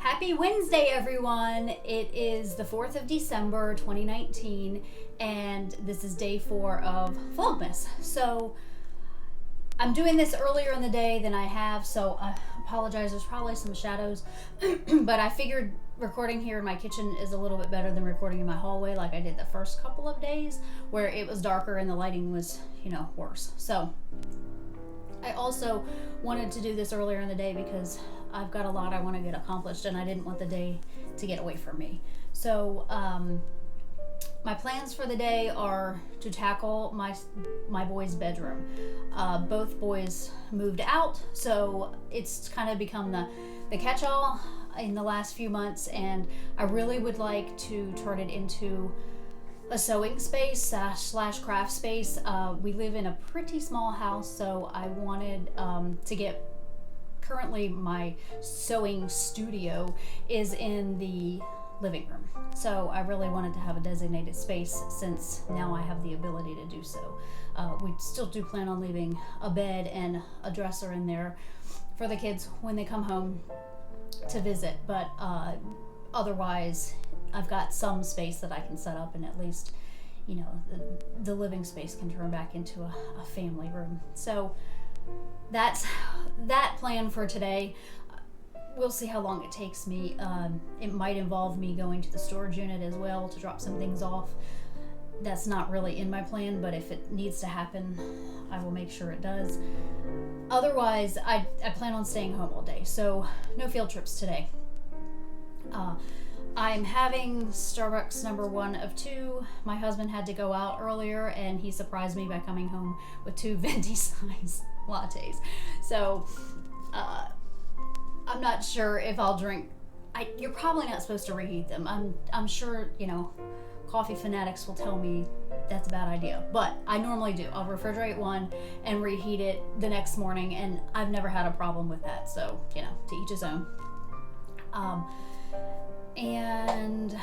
Happy Wednesday, everyone. It is the 4th of December, 2019, and this is day 4 of Vlogmas. So I'm doing this earlier in the day than I have, so I apologize. There's probably some shadows, but I figured recording here in my kitchen is a little bit better than recording in my hallway like I did the first couple of days where it was darker and the lighting was, worse. So I also wanted to do this earlier in the day because I've got a lot I want to get accomplished and I didn't want the day to get away from me. So my plans for the day are to tackle my boys' bedroom. Both boys moved out, so it's kind of become the catch-all in the last few months, and I really would like to turn it into a sewing space slash craft space. We live in a pretty small house, so I wanted to get, currently my sewing studio is in the living room. So I really wanted to have a designated space since now I have the ability to do so. We still do plan on leaving a bed and a dresser in there for the kids when they come home to visit, but otherwise I've got some space that I can set up, and at least the living space can turn back into a family room. So that's that plan for today. We'll see how long it takes me. It might involve me going to the storage unit as well to drop some things off. That's not really in my plan, but if it needs to happen, I will make sure it does. Otherwise, I plan on staying home all day, so no field trips today. I'm having Starbucks number 1 of 2. My husband had to go out earlier, and he surprised me by coming home with 2 venti size lattes. So I'm not sure if I'll drink. You're probably not supposed to reheat them. I'm sure coffee fanatics will tell me that's a bad idea, but I normally do. I'll refrigerate one and reheat it the next morning, and I've never had a problem with that. So to each his own. And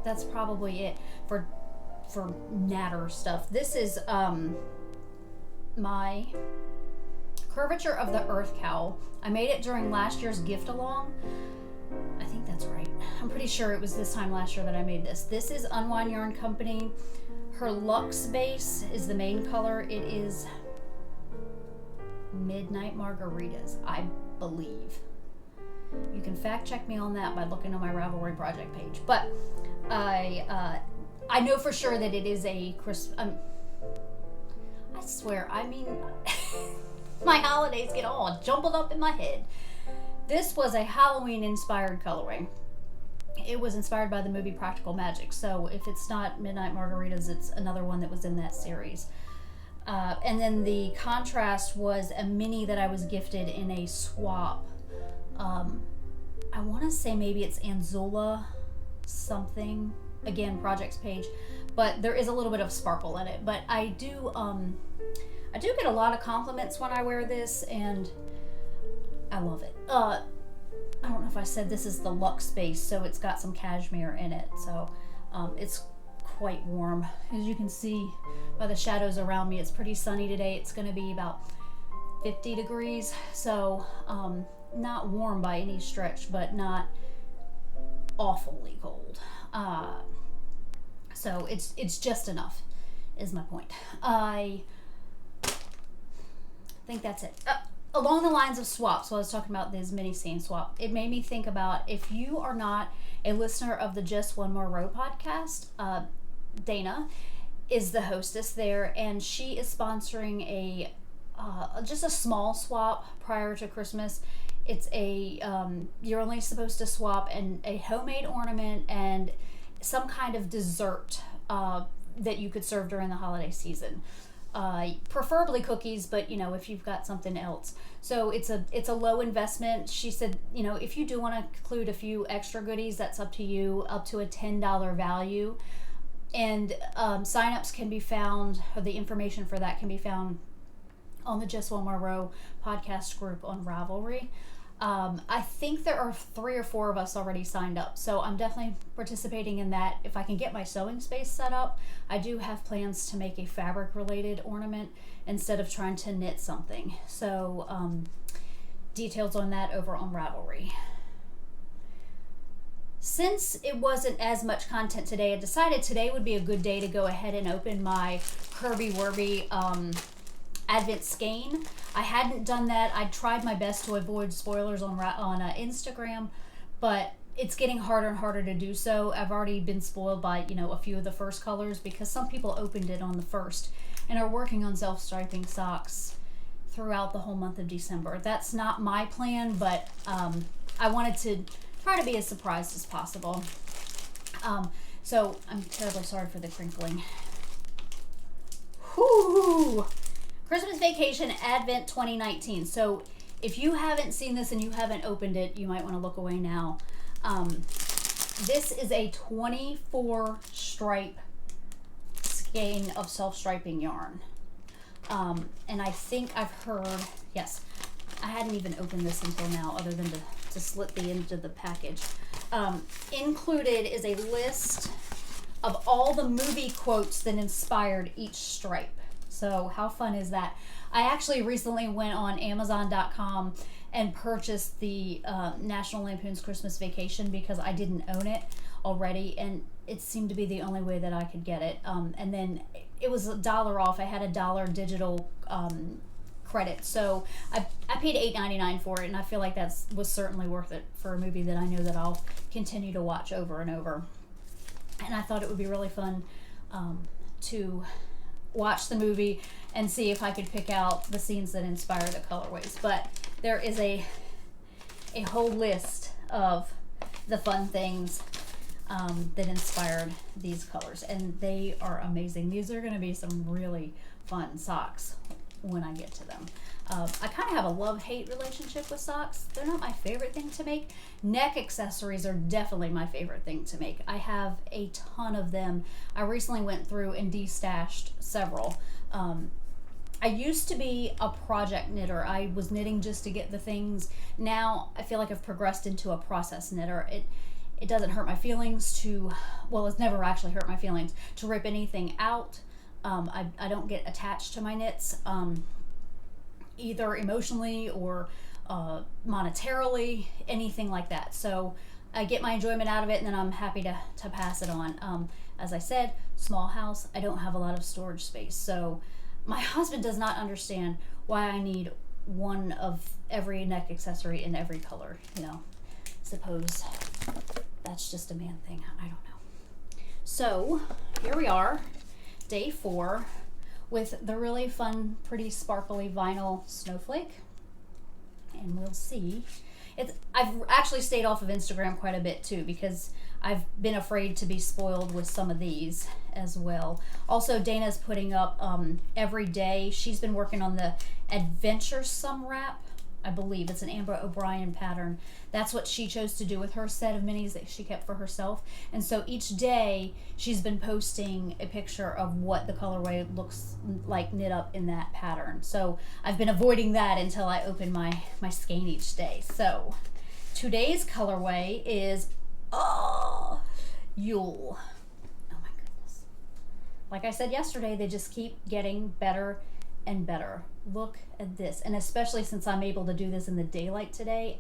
that's probably it for natter stuff. This is my Curvature of the Earth cowl. I made it during last year's gift along. I think that's right. I'm pretty sure it was this time last year that I made this. This is Unwind Yarn Company. Her Luxe base is the main color. It is Midnight Margaritas, I believe. You can fact check me on that by looking on my Ravelry project page. But I know for sure that it is a I swear, my holidays get all jumbled up in my head. This was a Halloween-inspired coloring. It was inspired by the movie Practical Magic. So if it's not Midnight Margaritas, it's another one that was in that series. And then the contrast was a mini that I was gifted in a swap. I want to say maybe it's Anzula something. Again, projects page. But there is a little bit of sparkle in it. But I do get a lot of compliments when I wear this, and I love it. I don't know if I said this is the Luxe base, so it's got some cashmere in it. So it's quite warm. As you can see by the shadows around me, it's pretty sunny today. It's going to be about 50 degrees. So not warm by any stretch, but not awfully cold. So it's just enough, is my point. I think that's it. Along the lines of swaps, while I was talking about this mini scene swap, it made me think about, if you are not a listener of the Just One More Row podcast, Dana is the hostess there, and she is sponsoring just a small swap prior to Christmas. It's you're only supposed to swap a homemade ornament and some kind of dessert that you could serve during the holiday season. Preferably cookies, but if you've got something else. So it's a low investment. She said, if you do want to include a few extra goodies, that's up to you, up to a $10 value. And signups can be found, or the information for that can be found on the Just One More Row podcast group on Ravelry. I think there are 3 or 4 of us already signed up, so I'm definitely participating in that. If I can get my sewing space set up, I do have plans to make a fabric related ornament instead of trying to knit something. So details on that over on Ravelry. since it wasn't as much content today, I decided today would be a good day to go ahead and open my Kirby Werby Advent skein. I hadn't done that. I tried my best to avoid spoilers on Instagram, but it's getting harder and harder to do so. I've already been spoiled by, a few of the first colors because some people opened it on the first and are working on self-striping socks throughout the whole month of December. That's not my plan, but I wanted to try to be as surprised as possible. So I'm terribly sorry for the crinkling. Whoo! Christmas Vacation Advent 2019. So if you haven't seen this and you haven't opened it, you might want to look away now. This is a 24 stripe skein of self-striping yarn. And I think I've heard, yes, I hadn't even opened this until now other than to slit the end of the package. Included is a list of all the movie quotes that inspired each stripe. So how fun is that? I actually recently went on Amazon.com and purchased the National Lampoon's Christmas Vacation because I didn't own it already, and it seemed to be the only way that I could get it. And then it was $1 off. I had a $1 digital credit, so I paid $8.99 for it, and I feel like that was certainly worth it for a movie that I know that I'll continue to watch over and over. And I thought it would be really fun to watch the movie and see if I could pick out the scenes that inspire the colorways. But there is a whole list of the fun things that inspired these colors, and they are amazing. These are going to be some really fun socks when I get to them. I kind of have a love-hate relationship with socks. They're not my favorite thing to make. Neck accessories are definitely my favorite thing to make. I have a ton of them. I recently went through and destashed several. I used to be a project knitter. I was knitting just to get the things. Now I feel like I've progressed into a process knitter. It doesn't hurt my feelings to, well, it's never actually hurt my feelings to rip anything out. I don't get attached to my knits, either emotionally or monetarily, anything like that. So I get my enjoyment out of it, and then I'm happy to pass it on. As I said, small house, I don't have a lot of storage space. So my husband does not understand why I need one of every neck accessory in every color. Suppose that's just a man thing. I don't know. So here we are, day 4, with the really fun, pretty sparkly vinyl snowflake. And we'll see. I've actually stayed off of Instagram quite a bit too, because I've been afraid to be spoiled with some of these as well. Also, Dana's putting up every day. She's been working on the Adventuresome wrap. I believe it's an Amber O'Brien pattern. That's what she chose to do with her set of minis that she kept for herself. And so each day she's been posting a picture of what the colorway looks like knit up in that pattern. So I've been avoiding that until I open my skein each day. So today's colorway is Yule. Oh my goodness. Like I said yesterday, they just keep getting better and better. Look at this, and especially since I'm able to do this in the daylight today,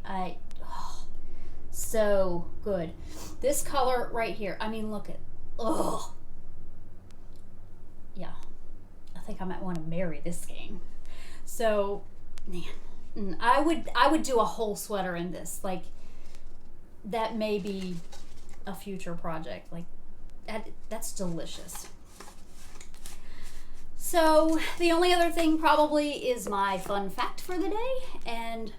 so good. This color right here, I mean, look at, yeah, I think I might want to marry this skein. So, man, I would do a whole sweater in this. Like, that may be a future project. Like, that's delicious. So the only other thing probably is my fun fact for the day, and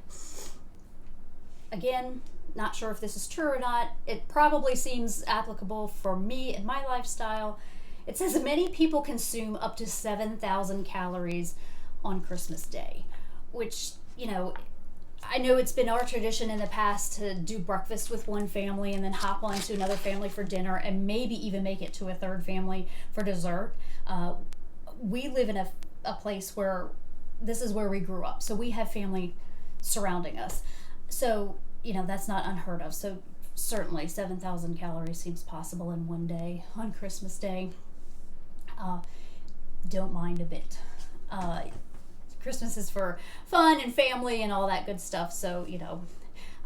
again, not sure if this is true or not. It probably seems applicable for me and my lifestyle. It says many people consume up to 7,000 calories on Christmas Day, which, I know it's been our tradition in the past to do breakfast with one family and then hop on to another family for dinner and maybe even make it to a third family for dessert. We live in a place where this is where we grew up. So we have family surrounding us. So, that's not unheard of. So certainly 7,000 calories seems possible in one day on Christmas Day. Don't mind a bit. Christmas is for fun and family and all that good stuff. So,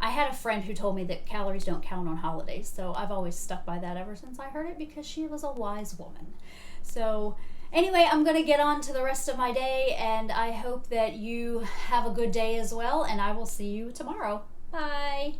I had a friend who told me that calories don't count on holidays, so I've always stuck by that ever since I heard it because she was a wise woman. So anyway, I'm going to get on to the rest of my day, and I hope that you have a good day as well, and I will see you tomorrow. Bye.